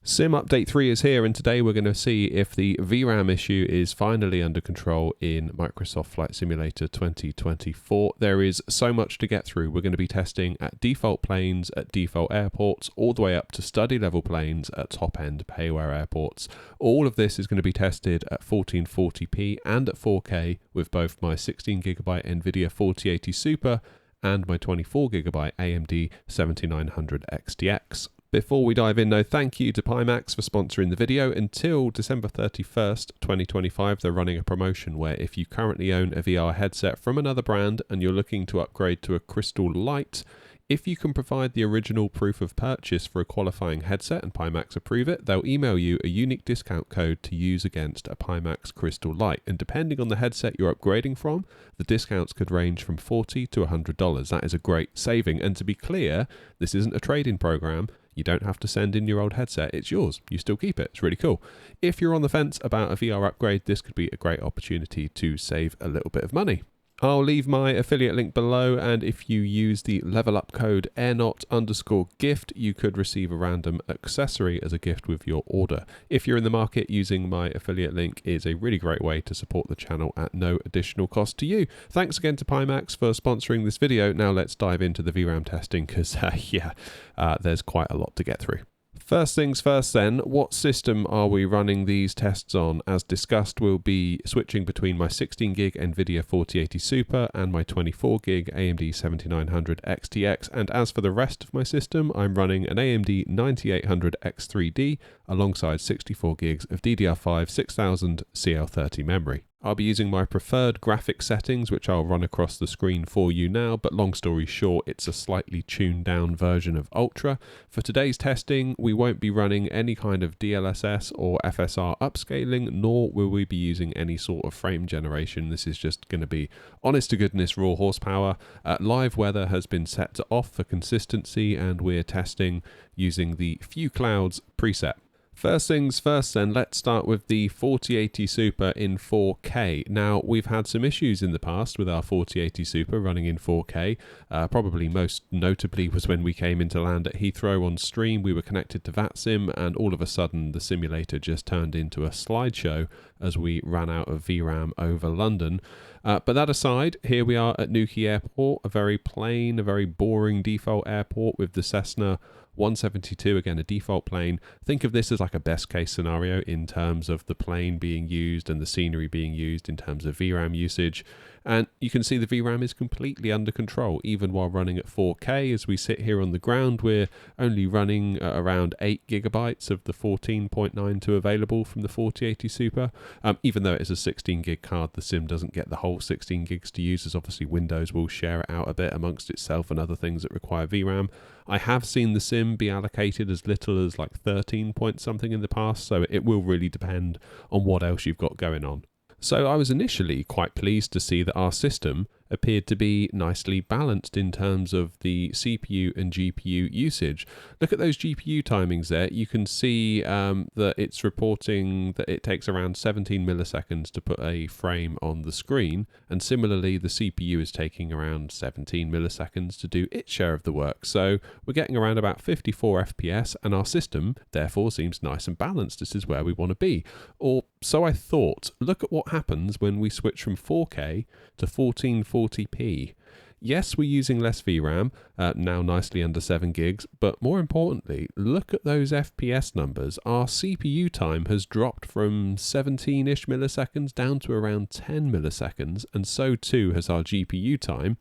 Sim Update 3 is here, and today we're going to see if the VRAM issue is finally under control in Microsoft Flight Simulator 2024. There is so much to get through. We're going to be testing at default planes, at default airports, all the way up to study level planes at top-end payware airports. All of this is going to be tested at 1440p and at 4K with both my 16GB NVIDIA 4080 Super and my 24GB AMD 7900 XTX. Before we dive in though, thank you to Pimax for sponsoring the video. Until December 31st, 2025, they're running a promotion where if you currently own a VR headset from another brand and you're looking to upgrade to a Crystal Lite, if you can provide the original proof of purchase for a qualifying headset and Pimax approve it, they'll email you a unique discount code to use against a Pimax Crystal Lite. And depending on the headset you're upgrading from, the discounts could range from $40 to $100. That is a great saving. And to be clear, this isn't a trade-in program. You don't have to send in your old headset. It's yours. You still keep it. It's really cool. If you're on the fence about a VR upgrade, this could be a great opportunity to save a little bit of money. I'll leave my affiliate link below, and if you use the level up code airnaut_gift, you could receive a random accessory as a gift with your order. If you're in the market, using my affiliate link is a really great way to support the channel at no additional cost to you. Thanks again to Pimax for sponsoring this video. Now let's dive into the VRAM testing because there's quite a lot to get through. First things first then, what system are we running these tests on? As discussed, we'll be switching between my 16GB NVIDIA 4080 Super and my 24GB AMD 7900 XTX, and as for the rest of my system, I'm running an AMD 9800 X3D alongside 64GB of DDR5 6000 CL30 memory. I'll be using my preferred graphic settings, which I'll run across the screen for you now, but long story short, it's a slightly tuned down version of Ultra. For today's testing, we won't be running any kind of DLSS or FSR upscaling, nor will we be using any sort of frame generation. This is just going to be honest to goodness raw horsepower. Live weather has been set to off for consistency, and we're testing using the Few Clouds preset. First things first then, let's start with the 4080 Super in 4K. Now, we've had some issues in the past with our 4080 Super running in 4K. Probably most notably was when we came into land at Heathrow on stream. We were connected to VATSIM and all of a sudden the simulator just turned into a slideshow as we ran out of VRAM over London. But that aside, here we are at Newquay Airport, a very plain, a very boring default airport with the Cessna 172, again a default plane. Think of this as like a best case scenario in terms of the plane being used and the scenery being used in terms of VRAM usage. And you can see the VRAM is completely under control, even while running at 4K. As we sit here on the ground, we're only running around 8GB of the 14.92 available from the 4080 Super. Even though it is a 16GB card, the sim doesn't get the whole 16GB to use, as obviously Windows will share it out a bit amongst itself and other things that require VRAM. I have seen the sim be allocated as little as like 13 point something in the past, so it will really depend on what else you've got going on. So I was initially quite pleased to see that our system appeared to be nicely balanced in terms of the CPU and GPU usage. Look at those GPU timings there. You can see that it's reporting that it takes around 17 milliseconds to put a frame on the screen, and similarly the CPU is taking around 17 milliseconds to do its share of the work. So we're getting around about 54 FPS, and our system therefore seems nice and balanced. This is where we want to be. Or so I thought. Look at what happens when we switch from 4K to 1440p. Yes, we're using less VRAM, now nicely under 7GB, but more importantly, look at those FPS numbers. Our CPU time has dropped from 17-ish milliseconds down to around 10 milliseconds, and so too has our GPU time,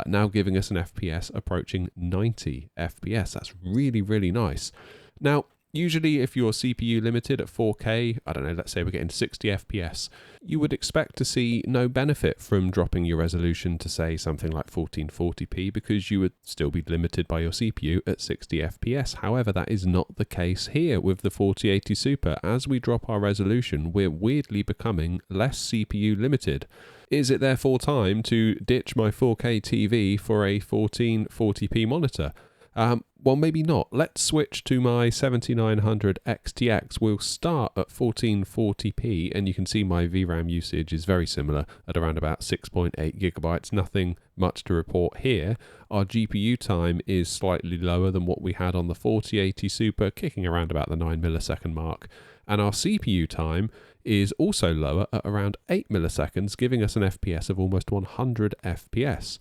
now giving us an FPS approaching 90 FPS. That's really, really nice. Now, usually if you're CPU limited at 4K, I don't know, let's say we're getting 60 FPS, you would expect to see no benefit from dropping your resolution to say something like 1440p because you would still be limited by your CPU at 60 FPS. However, that is not the case here with the 4080 Super. As we drop our resolution, we're weirdly becoming less CPU limited. Is it therefore time to ditch my 4K TV for a 1440p monitor? Well, maybe not. Let's switch to my 7900 XTX. We'll start at 1440p, and you can see my VRAM usage is very similar at around about 6.8 gigabytes. Nothing much to report here. Our GPU time is slightly lower than what we had on the 4080 Super, kicking around about the 9 millisecond mark. And our CPU time is also lower at around 8 milliseconds, giving us an FPS of almost 100 FPS.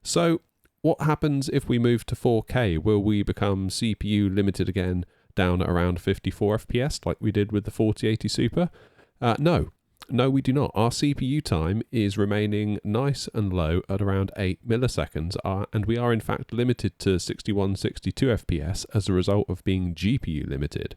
So what happens if we move to 4K? Will we become CPU limited again down at around 54 FPS like we did with the 4080 Super? No, we do not. Our CPU time is remaining nice and low at around 8 milliseconds, and we are in fact limited to 61, 62 FPS as a result of being GPU limited.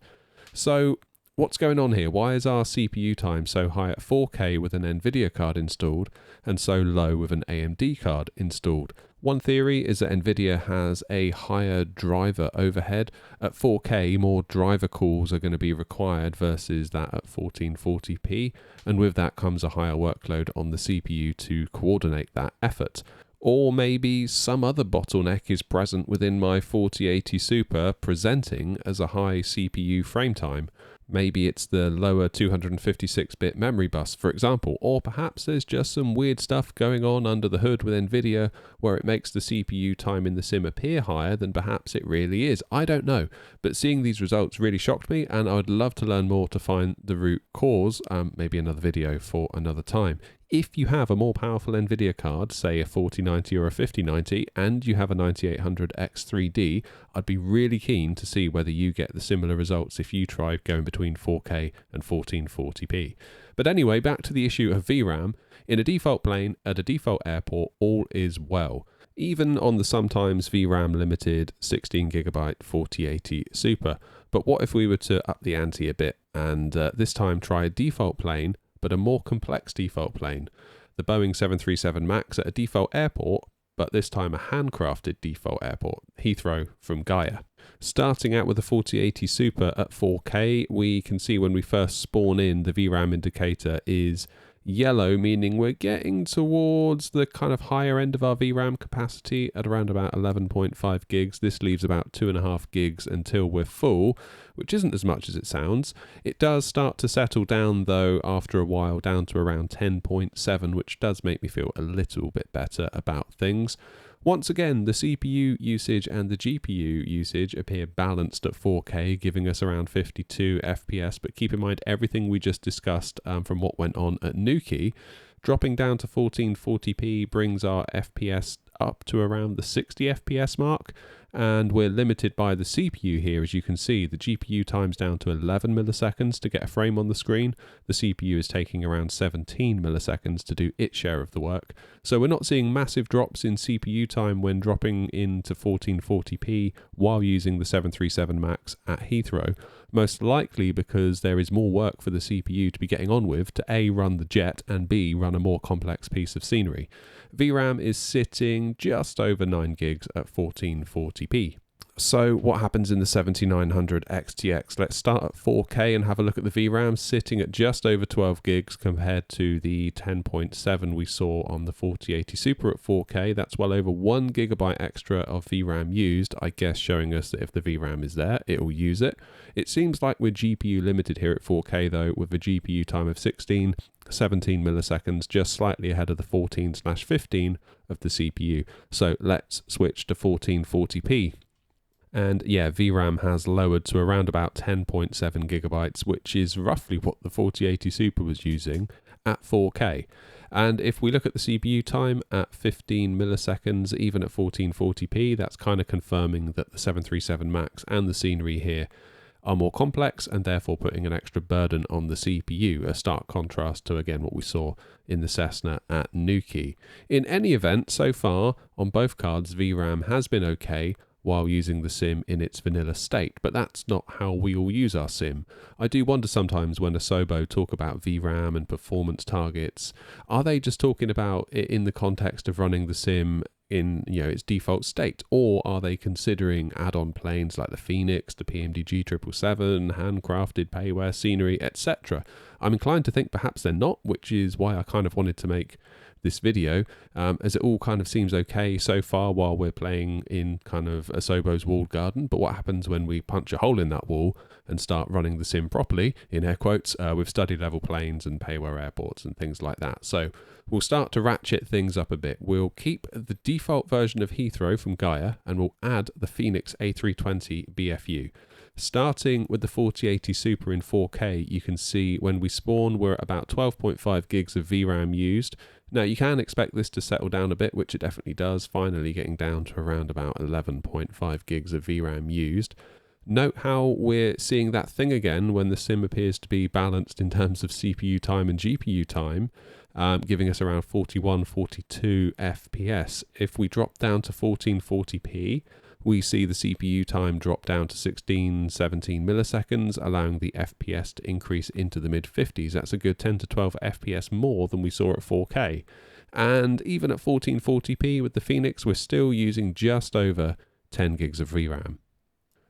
So what's going on here? Why is our CPU time so high at 4K with an NVIDIA card installed and so low with an AMD card installed? One theory is that NVIDIA has a higher driver overhead. At 4K, more driver calls are going to be required versus that at 1440p, and with that comes a higher workload on the CPU to coordinate that effort. Or maybe some other bottleneck is present within my 4080 Super presenting as a high CPU frame time. Maybe it's the lower 256-bit memory bus, for example, or perhaps there's just some weird stuff going on under the hood with NVIDIA where it makes the CPU time in the sim appear higher than perhaps it really is. I don't know, but seeing these results really shocked me, and I would love to learn more to find the root cause, maybe another video for another time. If you have a more powerful NVIDIA card, say a 4090 or a 5090, and you have a 9800 X3D, I'd be really keen to see whether you get the similar results if you try going between 4K and 1440p. But anyway, back to the issue of VRAM. In a default plane, at a default airport, all is well. Even on the sometimes VRAM limited 16GB 4080 Super. But what if we were to up the ante a bit and this time try a default plane, but a more complex default plane, the Boeing 737 MAX at a default airport, but this time a handcrafted default airport, Heathrow from Gaya. Starting out with the 4080 Super at 4K, we can see when we first spawn in, the VRAM indicator is yellow, meaning we're getting towards the kind of higher end of our VRAM capacity at around about 11.5 gigs. This leaves about 2.5 gigs until we're full, which isn't as much as it sounds. It does start to settle down though after a while down to around 10.7, which does make me feel a little bit better about things. Once again, the CPU usage and the GPU usage appear balanced at 4K, giving us around 52 FPS, but keep in mind everything we just discussed from what went on at Newquay. Dropping down to 1440p brings our FPS up to around the 60 FPS mark, and we're limited by the CPU here. As you can see, the GPU time's down to 11 milliseconds to get a frame on the screen. The CPU is taking around 17 milliseconds to do its share of the work. So we're not seeing massive drops in CPU time when dropping into 1440p while using the 737 MAX at Heathrow, most likely because there is more work for the CPU to be getting on with to A, run the jet, and B, run a more complex piece of scenery. VRAM is sitting just over 9 gigs at 1440p. So what happens in the 7900 XTX? Let's start at 4K and have a look at the VRAM sitting at just over 12 gigs compared to the 10.7 we saw on the 4080 Super at 4K. That's well over 1 gigabyte extra of VRAM used, I guess showing us that if the VRAM is there, it will use it. It seems like we're GPU limited here at 4K though, with a GPU time of 17 milliseconds, just slightly ahead of the 14/15 of the CPU. So let's switch to 1440p. And yeah, VRAM has lowered to around about 10.7 gigabytes, which is roughly what the 4080 Super was using at 4K. And if we look at the CPU time at 15 milliseconds, even at 1440p, that's kind of confirming that the 737 MAX and the scenery here are more complex and therefore putting an extra burden on the CPU, a stark contrast to, again, what we saw in the Cessna at Newquay. In any event, so far, on both cards, VRAM has been okay while using the sim in its vanilla state, but that's not how we all use our sim. I do wonder sometimes when Asobo talk about VRAM and performance targets, are they just talking about it in the context of running the sim in its default state, or are they considering add-on planes like the Fenix, the PMDG 777, handcrafted payware, scenery, etc.? I'm inclined to think perhaps they're not, which is why I kind of wanted to make this video, as it all kind of seems okay so far while we're playing in kind of Asobo's walled garden. But what happens when we punch a hole in that wall and start running the sim properly, in air quotes, with study level planes and payware airports and things like that? So we'll start to ratchet things up a bit. We'll keep the default version of Heathrow from Gaya, and we'll add the Fenix A320 BFU. Starting with the 4080 Super in 4K, you can see when we spawn we're at about 12.5 gigs of VRAM used. Now you can expect this to settle down a bit, which it definitely does, finally getting down to around about 11.5 gigs of VRAM used. Note how we're seeing that thing again when the sim appears to be balanced in terms of CPU time and GPU time, giving us around 41, 42 FPS. If we drop down to 1440p, we see the CPU time drop down to 16, 17 milliseconds, allowing the FPS to increase into the mid-50s. That's a good 10 to 12 FPS more than we saw at 4K. And even at 1440p with the Fenix, we're still using just over 10 gigs of VRAM.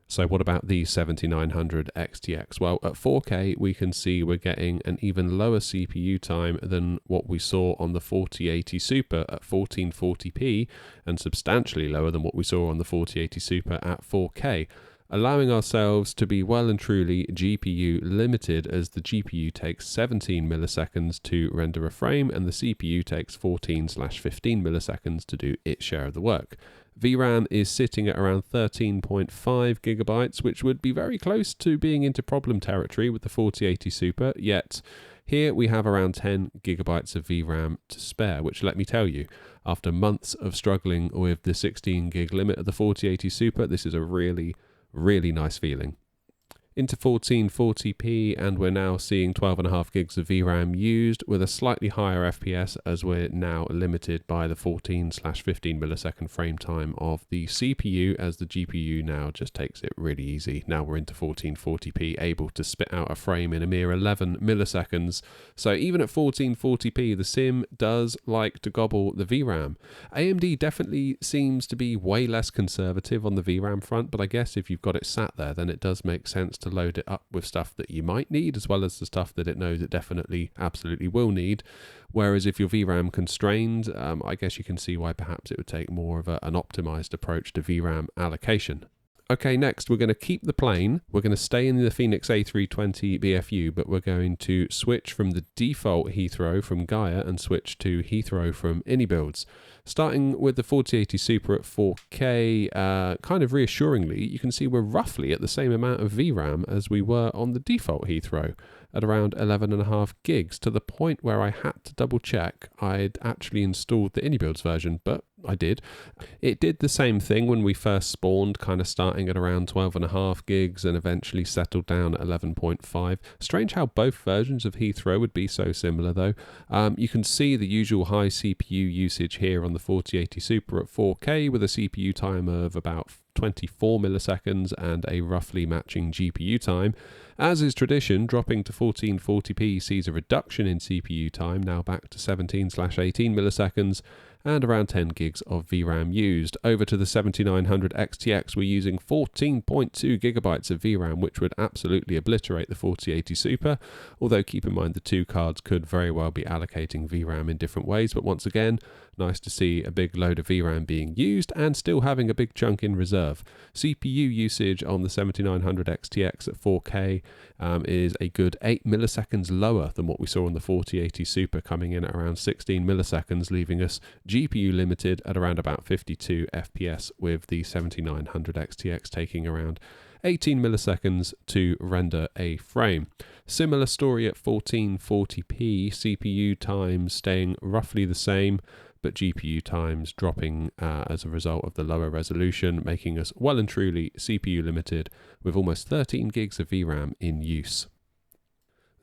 So what about the 7900 XTX? Well, at 4K, we can see we're getting an even lower CPU time than what we saw on the 4080 Super at 1440p, and substantially lower than what we saw on the 4080 Super at 4K, allowing ourselves to be well and truly GPU limited, as the GPU takes 17 milliseconds to render a frame and the CPU takes 14/15 milliseconds to do its share of the work. VRAM is sitting at around 13.5 gigabytes, which would be very close to being into problem territory with the 4080 Super, yet here we have around 10 gigabytes of VRAM to spare, which, let me tell you, after months of struggling with the 16 gig limit of the 4080 Super, this is a really nice feeling. Into 1440p, and we're now seeing 12.5 gigs of VRAM used with a slightly higher FPS, as we're now limited by the 14/15 millisecond frame time of the CPU, as the GPU now just takes it really easy. Now we're into 1440p, able to spit out a frame in a mere 11 milliseconds. So even at 1440p, the sim does like to gobble the VRAM. AMD definitely seems to be way less conservative on the VRAM front, but I guess if you've got it sat there, then it does make sense to load it up with stuff that you might need, as well as the stuff that it knows it definitely, absolutely will need. Whereas if you're VRAM constrained, I guess you can see why perhaps it would take more of an optimized approach to VRAM allocation. Okay, next we're going to keep the plane. We're going to stay in the Fenix A320 BFU, but we're going to switch from the default Heathrow from Gaya and switch to Heathrow from iniBuilds. Starting with the 4080 Super at 4K, kind of reassuringly, you can see we're roughly at the same amount of VRAM as we were on the default Heathrow, at around 11.5 gigs, to the point where I had to double check I'd actually installed the iniBuilds version, but I did. It did the same thing when we first spawned, kind of starting at around 12.5 gigs and eventually settled down at 11.5. Strange how both versions of Heathrow would be so similar though. You can see the usual high CPU usage here on the 4080 Super at 4K, with a CPU time of about 24 milliseconds and a roughly matching GPU time. As is tradition, dropping to 1440p sees a reduction in CPU time, now back to 17/18 milliseconds, and around 10 gigs of VRAM used. Over to the 7900 XTX, we're using 14.2 gigabytes of VRAM, which would absolutely obliterate the 4080 Super, although keep in mind the two cards could very well be allocating VRAM in different ways. But once again, nice to see a big load of VRAM being used and still having a big chunk in reserve. CPU usage on the 7900 XTX at 4K is a good 8 milliseconds lower than what we saw on the 4080 Super, coming in at around 16 milliseconds, leaving us GPU limited at around about 52 FPS, with the 7900 XTX taking around 18 milliseconds to render a frame. Similar story at 1440p, CPU times staying roughly the same, but GPU times dropping as a result of the lower resolution, making us well and truly CPU limited with almost 13 gigs of VRAM in use.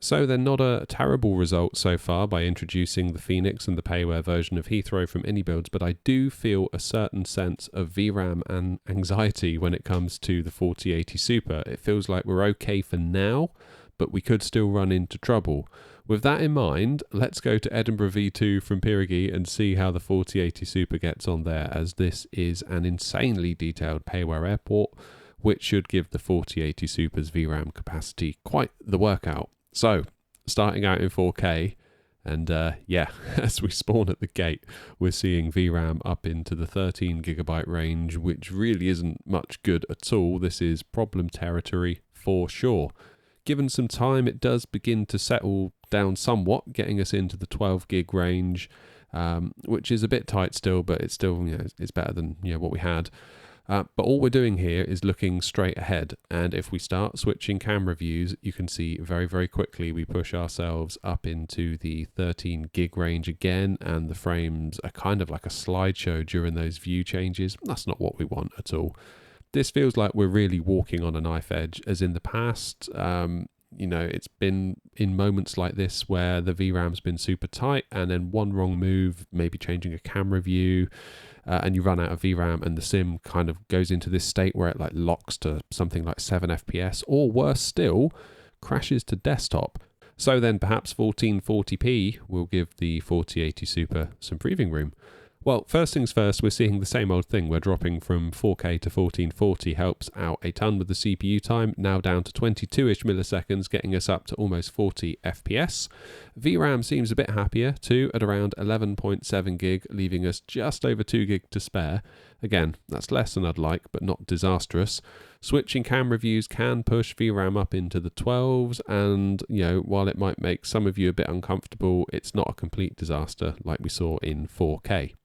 So they're not a terrible result so far by introducing the Fenix and the payware version of Heathrow from iniBuilds, but I do feel a certain sense of VRAM and anxiety when it comes to the 4080 Super. It feels like we're okay for now, but we could still run into trouble. With that in mind, let's go to Edinburgh V2 from Pyreegue and see how the 4080 Super gets on there, as this is an insanely detailed payware airport, which should give the 4080 Super's VRAM capacity quite the workout. So starting out in 4K. And yeah, as we spawn at the gate, we're seeing VRAM up into the 13 gigabyte range, which really isn't much good at all. This is problem territory for sure. Given some time, it does begin to settle down somewhat, getting us into the 12 gig range, which is a bit tight still, but it's still, it's better than what we had. But all we're doing here is looking straight ahead, and if we start switching camera views, you can see very, very quickly we push ourselves up into the 13 gig range again, and the frames are kind of like a slideshow during those view changes. That's not what we want at all. This feels like we're really walking on a knife edge, as in the past, it's been in moments like this where the VRAM's been super tight, and then one wrong move, maybe changing a camera view, and you run out of VRAM and the sim kind of goes into this state where it like locks to something like 7 FPS, or worse still, crashes to desktop. So then perhaps 1440p will give the 4080 Super some breathing room. Well, first things first, we're seeing the same old thing. We're dropping from 4K to 1440 helps out a ton with the CPU time, now down to 22-ish milliseconds, getting us up to almost 40 FPS. VRAM seems a bit happier too, at around 11.7 gig, leaving us just over 2 gig to spare. Again, that's less than I'd like, but not disastrous. Switching camera views can push VRAM up into the 12s, and while it might make some of you a bit uncomfortable, it's not a complete disaster like we saw in 4K.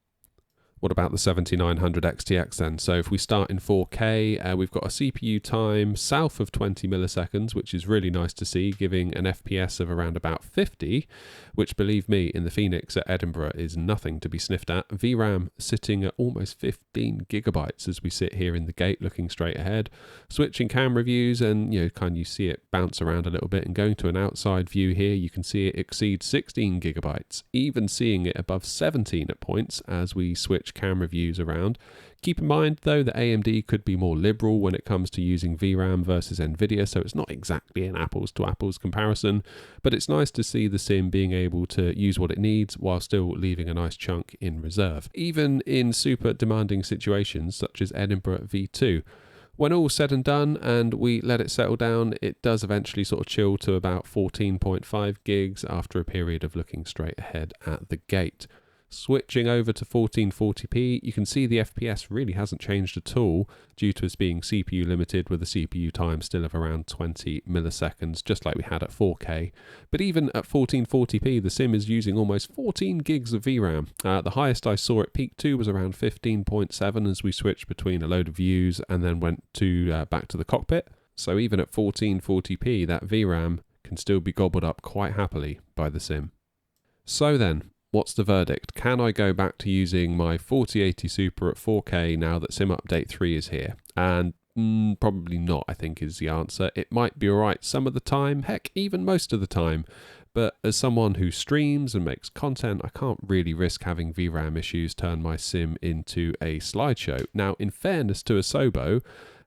What about the 7900 XTX then? So if we start in 4K, we've got a CPU time south of 20 milliseconds, which is really nice to see, giving an FPS of around about 50, which, believe me, in the Fenix at Edinburgh is nothing to be sniffed at. VRAM sitting at almost 15 gigabytes as we sit here in the gate looking straight ahead. Switching camera views, and you see it bounce around a little bit, and going to an outside view here, you can see it exceed 16 gigabytes, even seeing it above 17 at points as we switch camera views around. Keep in mind though that AMD could be more liberal when it comes to using VRAM versus NVIDIA, so it's not exactly an apples to apples comparison, but it's nice to see the sim being able to use what it needs while still leaving a nice chunk in reserve, even in super demanding situations such as Edinburgh V2. When all's said and done and we let it settle down, it does eventually sort of chill to about 14.5 gigs after a period of looking straight ahead at the gate. Switching over to 1440p, you can see the FPS really hasn't changed at all due to us being CPU limited, with a CPU time still of around 20 milliseconds, just like we had at 4K. But even at 1440p, the sim is using almost 14 gigs of VRAM. The highest I saw it peak to was around 15.7 as we switched between a load of views and then went to back to the cockpit. So even at 1440p, that VRAM can still be gobbled up quite happily by the sim. So then, what's the verdict? Can I go back to using my 4080 Super at 4K now that Sim Update 3 is here? And probably not, I think, is the answer. It might be alright some of the time, heck, even most of the time. But as someone who streams and makes content, I can't really risk having VRAM issues turn my sim into a slideshow. Now, in fairness to Asobo,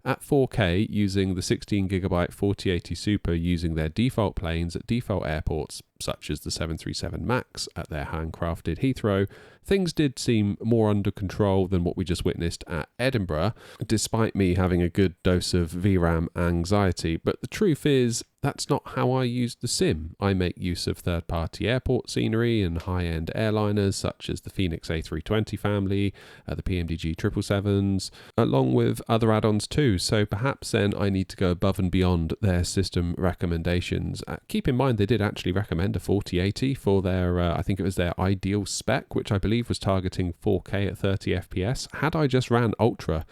at 4K, using the 16GB 4080 Super using their default planes at default airports, such as the 737 MAX at their handcrafted Heathrow, things did seem more under control than what we just witnessed at Edinburgh, despite me having a good dose of VRAM anxiety. But the truth is, that's not how I use the sim. I make use of third-party airport scenery and high-end airliners such as the Fenix A320 family, the PMDG 777s, along with other add-ons too. So perhaps then I need to go above and beyond their system recommendations. Keep in mind they did actually recommend a 4080 for their, I think it was their ideal spec, which I believe was targeting 4K at 30 FPS. Had I just ran Ultra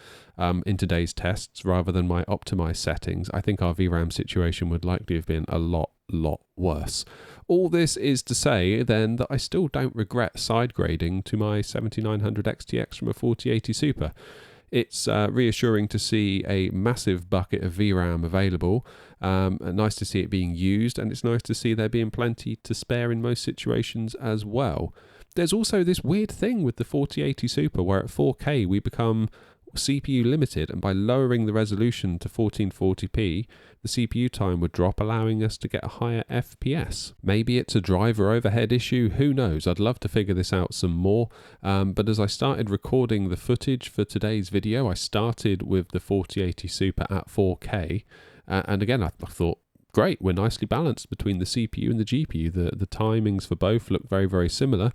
in today's tests rather than my optimized settings, I think our VRAM situation would likely have been a lot worse. All this is to say then that I still don't regret side grading to my 7900 XTX from a 4080 Super. It's reassuring to see a massive bucket of VRAM available, nice to see it being used, and it's nice to see there being plenty to spare in most situations as well. There's also this weird thing with the 4080 Super where at 4K we become CPU limited, and by lowering the resolution to 1440p, the CPU time would drop, allowing us to get a higher FPS. Maybe it's a driver overhead issue, who knows? I'd love to figure this out some more, but as I started recording the footage for today's video, I started with the 4080 Super at 4K, and again I thought, great. We're nicely balanced between the CPU and the GPU. The timings for both look very, very similar.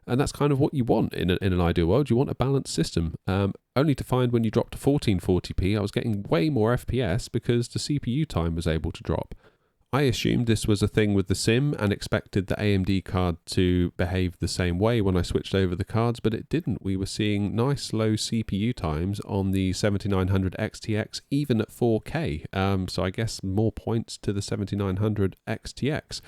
And that's kind of what you want in an ideal world. You want a balanced system. Only to find when you drop to 1440p, I was getting way more FPS because the CPU time was able to drop. I assumed this was a thing with the sim and expected the AMD card to behave the same way when I switched over the cards, but it didn't. We were seeing nice low CPU times on the 7900 XTX, even at 4K. So I guess more points to the 7900 XTX.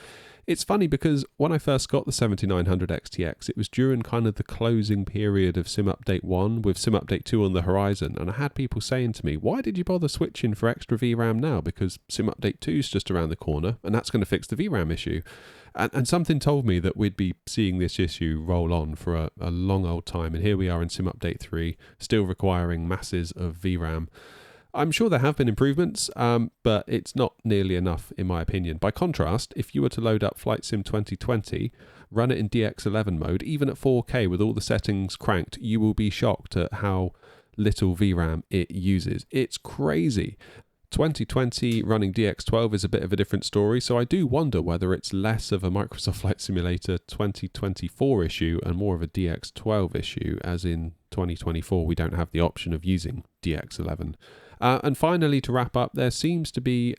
It's funny because when I first got the 7900 XTX, it was during kind of the closing period of Sim Update 1 with Sim Update 2 on the horizon, and I had people saying to me, why did you bother switching for extra VRAM now? Because Sim Update 2 is just around the corner, and that's going to fix the VRAM issue. And something told me that we'd be seeing this issue roll on for a long old time, and here we are in Sim Update 3, still requiring masses of VRAM. I'm sure there have been improvements, but it's not nearly enough in my opinion. By contrast, if you were to load up Flight Sim 2020, run it in DX11 mode, even at 4K with all the settings cranked, you will be shocked at how little VRAM it uses. It's crazy. 2020 running DX12 is a bit of a different story, so I do wonder whether it's less of a Microsoft Flight Simulator 2024 issue and more of a DX12 issue, as in 2024 we don't have the option of using DX11. And finally, to wrap up, there seems to be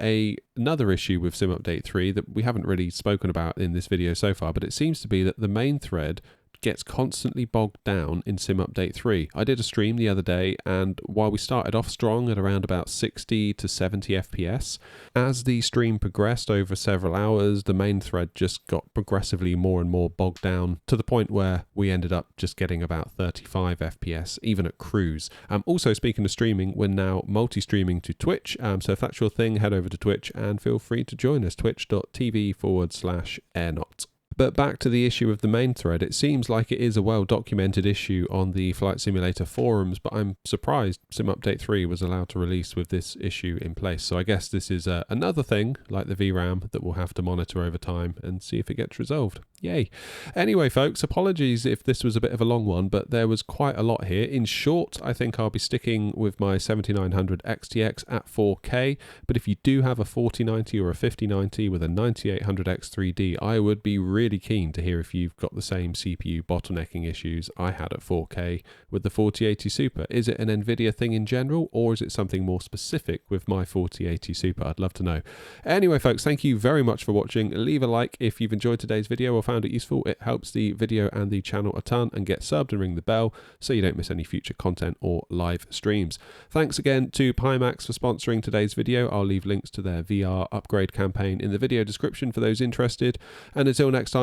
another issue with Sim Update 3 that we haven't really spoken about in this video so far, but it seems to be that the main thread gets constantly bogged down in Sim Update 3. I did a stream the other day, and while we started off strong at around about 60 to 70 FPS, as the stream progressed over several hours, the main thread just got progressively more and more bogged down to the point where we ended up just getting about 35 FPS, even at cruise. Also, speaking of streaming, we're now multi-streaming to Twitch, so if that's your thing, head over to Twitch and feel free to join us, twitch.tv/airnot. But back to the issue of the main thread, it seems like it is a well-documented issue on the Flight Simulator forums, but I'm surprised Sim Update 3 was allowed to release with this issue in place. So I guess this is another thing, like the VRAM, that we'll have to monitor over time and see if it gets resolved. Yay. Anyway, folks, apologies if this was a bit of a long one, but there was quite a lot here. In short, I think I'll be sticking with my 7900 XTX at 4K, but if you do have a 4090 or a 5090 with a 9800X3D, I would be really keen to hear if you've got the same CPU bottlenecking issues I had at 4K with the 4080 Super. Is it an NVIDIA thing in general, or is it something more specific with my 4080 Super? I'd love to know. Anyway, folks, thank you very much for watching. Leave a like if you've enjoyed today's video or found it useful. It helps the video and the channel a ton, and get subbed and ring the bell so you don't miss any future content or live streams. Thanks again to Pimax for sponsoring today's video. I'll leave links to their VR upgrade campaign in the video description for those interested. And until next time,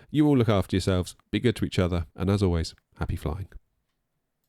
you all look after yourselves, be good to each other, and as always, happy flying.